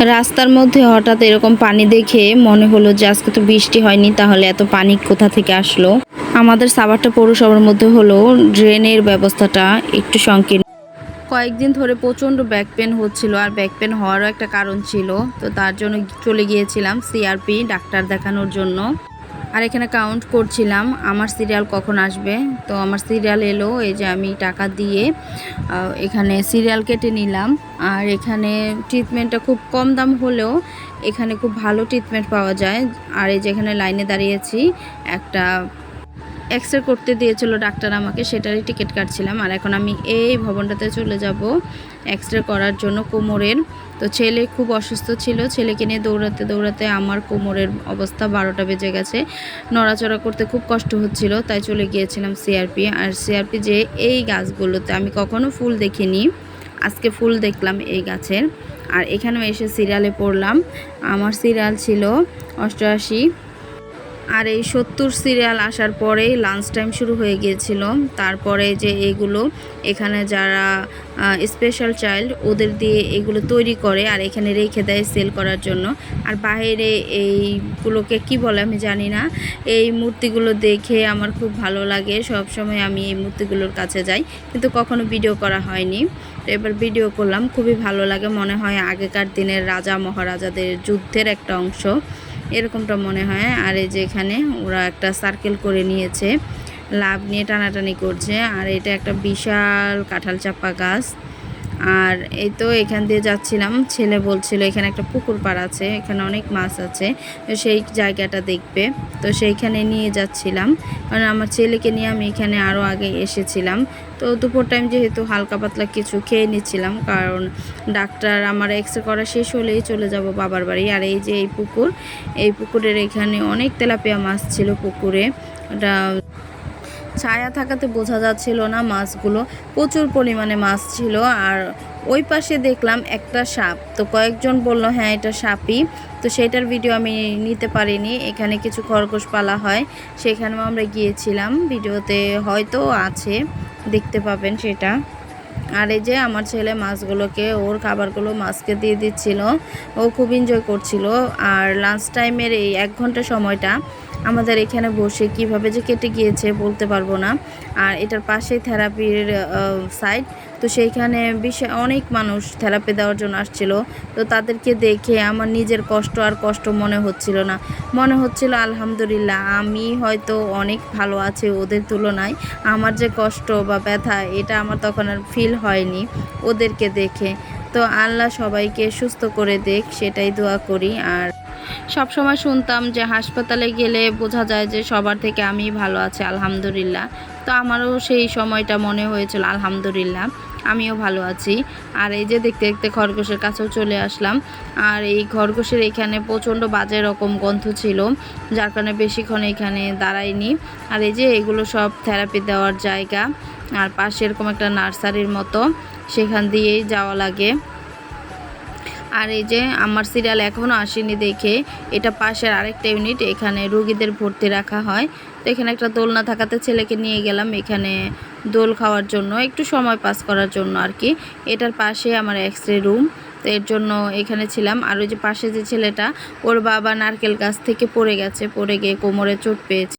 রাস্তার মধ্যে হঠাৎ এরকম পানি দেখে মনে হলো যে আজকে তো বৃষ্টি হয়নি, তাহলে এত পানি কোথা থেকে আসলো। আমাদের সাভারটা পৌরসভার মধ্যে হলো ড্রেনের ব্যবস্থাটা একটু সংকীর্ণ। কয়েকদিন ধরে প্রচণ্ড ব্যাক পেন হচ্ছিল, আর ব্যাক পেন হওয়ারও একটা কারণ ছিল। তো তার জন্য চলে গিয়েছিলাম সিআরপি ডাক্তার দেখানোর জন্য। আর এখানে কাউন্ট করছিলাম আমার সিরিয়াল কখন আসবে। তো আমার সিরিয়াল এলো, এই যে আমি টাকা দিয়ে এখানে সিরিয়াল কেটে নিলাম। আর এখানে ট্রিটমেন্টটা খুব কম দাম হলেও এখানে খুব ভালো ট্রিটমেন্ট পাওয়া যায়। আর এই যেখানে লাইনে দাঁড়িয়েছি, একটা এক্সরে করতে দিয়েছিল ডাক্তার আমাকে, সেটারই টিকিট কাটছিলাম। আর এখন আমি এই ভবনটাতে চলে যাব এক্সরে করার জন্য কোমরের। তো ছেলে খুব অসুস্থ ছিল, ছেলেকে নিয়ে দৌড়াতে দৌড়াতে আমার কোমরের অবস্থা 12টা বেজে গেছে। নড়াচড়া করতে খুব কষ্ট হচ্ছিল, তাই চলে গিয়েছিলাম সিআরপি। আর সিআরপি যে এই গাছগুলোতে আমি কখনো ফুল দেখিনি, আজকে ফুল দেখলাম এই গাছের। আর এখানেও এসে সিরিয়ালে পড়লাম, আমার সিরিয়াল ছিল 88। আর এই 70 সিরিয়াল আসার পরেই লাঞ্চ টাইম শুরু হয়ে গিয়েছিল। তারপরে যে এগুলো এখানে যারা স্পেশাল চাইল্ড ওদের দিয়ে এগুলো তৈরি করে আর এখানে রেখে দেয় সেল করার জন্য। আর বাইরে এইগুলোকে কি বলে আমি জানি না, এই মূর্তিগুলো দেখে আমার খুব ভালো লাগে। সব সময় আমি এই মূর্তিগুলোর কাছে যাই, কিন্তু কখনো ভিডিও করা হয়নি। তো এবার ভিডিও করলাম, খুবই ভালো লাগে। মনে হয় আগেকার দিনের রাজা মহারাজাদের যুদ্ধের একটা অংশ, এরকমটা মনে হয়। আর এই যে এখানে ওরা একটা সার্কেল করে নিয়েছে, লাভ নিয়ে টানাটানি করছে। আর এটা একটা বিশাল কাঁঠাল চাপা গাছ। আর এই তো এখান দিয়ে যাচ্ছিলাম, ছেলে বলছিল এখানে একটা পুকুর পাড় আছে, এখানে অনেক মাছ আছে, তো সেই জায়গাটা দেখবে। তো সেইখানে নিয়ে যাচ্ছিলাম, কারণ আমার ছেলেকে নিয়ে আমি এখানে আরও আগে এসেছিলাম। তো দুপুর টাইম যেহেতু হালকা পাতলা কিছু খেয়ে নিচ্ছিলাম, কারণ ডাক্তার আমার এক্সরে করা শেষ হলেই চলে যাব বাবার বাড়ি। আর এই যে এই পুকুর, এই পুকুরের এখানে অনেক তেলাপিয়া মাছ ছিল পুকুরে। ওটা ছায়া থাকাতে বোঝা যাচ্ছিল না মাছগুলো, প্রচুর পরিমাণে মাছ ছিল। আর ওই পাশে দেখলাম একটা সাপ, তো কয়েকজন বলল হ্যাঁ এটা সাপই। তো সেটার ভিডিও আমি নিতে পারিনি। এখানে কিছু খরগোশ পালা হয়, সেখানেও আমরা গিয়েছিলাম, ভিডিওতে হয়তো আছে, দেখতে পাবেন সেটা। আর এই যে আমার ছেলে মাছগুলোকে, ওর খাবারগুলো মাছকে দিয়ে দিচ্ছিল, ও খুব এনজয় করছিল। আর লাঞ্চ টাইমের এই 1 ঘন্টা সময়টা আমাদের এখানে বসে কিভাবে যে কেটে গিয়েছে বলতে পারবো না। আর এটার পাশেই থেরাপির সাইট, তো সেইখানে অনেক মানুষ থেরাপি দেওয়ার জন্য আসছিল। তো তাদেরকে দেখে আমার নিজের কষ্ট আর কষ্ট মনে হচ্ছিল না, মনে হচ্ছিল আলহামদুলিল্লাহ আমি হয়তো অনেক ভালো আছি ওদের তুলনায়। আমার যে কষ্ট বা ব্যথা এটা আমার তখন আর ফিল হয়নি ওদেরকে দেখে। তো আল্লাহ সবাইকে সুস্থ করে দেখ, সেটাই দোয়া করি। আর সব সময় শুনতাম যে হাসপাতালে গেলে বোঝা যায় যে সবার থেকে আমি ভালো আছি, আলহামদুলিল্লাহ। তো আমারও সেই সময়টা মনে হয়েছিল আলহামদুলিল্লাহ আমিও ভালো আছি। আর এই যে দেখতে দেখতে খরগোশের কাছেও চলে আসলাম। আর এই খরগোশের এখানে প্রচণ্ড বাজে রকম গন্ধ ছিল, যার কারণে বেশিক্ষণ এখানে দাঁড়াইনি। আর এই যে এগুলো সব থেরাপি দেওয়ার জায়গা, আর পাশে এরকম একটা নার্সারির মতো, সেখান দিয়েই যাওয়া লাগে। আর এই যে আমার সিরিয়াল এখনও আসেনি দেখে এটা পাশের আরেকটা ইউনিট, এখানে রোগীদের ভর্তি রাখা হয়। তো এখানে একটা দোলনা থাকাতে ছেলেকে নিয়ে গেলাম এখানে দোল খাওয়ার জন্য, একটু সময় পাস করার জন্য আর কি। এটার পাশে আমার এক্সরে রুম, তো এর জন্য এখানে ছিলাম। আর ওই যে পাশে যে ছেলেটা, ওর বাবা নারকেল গাছ থেকে পড়ে গেছে, পড়ে গিয়ে কোমরে চোট পেয়েছে।